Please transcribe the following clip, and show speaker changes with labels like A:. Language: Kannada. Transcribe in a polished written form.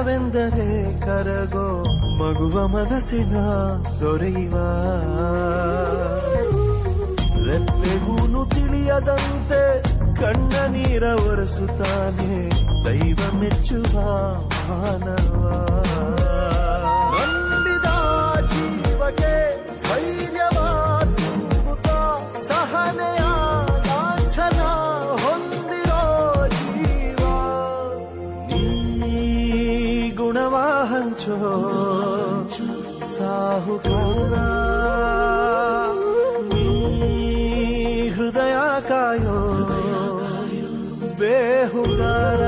A: ಸ್ನೇಹವೆಂದರೆ ಕರಗೋ ಮಗುವ ಮನಸ್ಸಿನ ದೊರೆಯುವ ರೆಪ್ಪೆಗೂನು ತಿಳಿಯದಂತೆ ಕಣ್ಣ ನೀರ ಒರೆಸುತ್ತಾನೆ ದೈವ ಮೆಚ್ಚುವ ಮಾನವ ನಂಬಿದ ಜೀವಕ್ಕೆ ಧೈರ್ಯವ ತುಂಬುತ್ತ ಸಹನೆಯ ಲಾಂಛನ ಹೊಂದಿರೋ ಜೀವ ನೀ ಗುಣವ ಹಂಚೋ ಸಾಹುಕಾರ ಹೃದಯ ಕಾಯೋ ಬೇಹುಗಾರ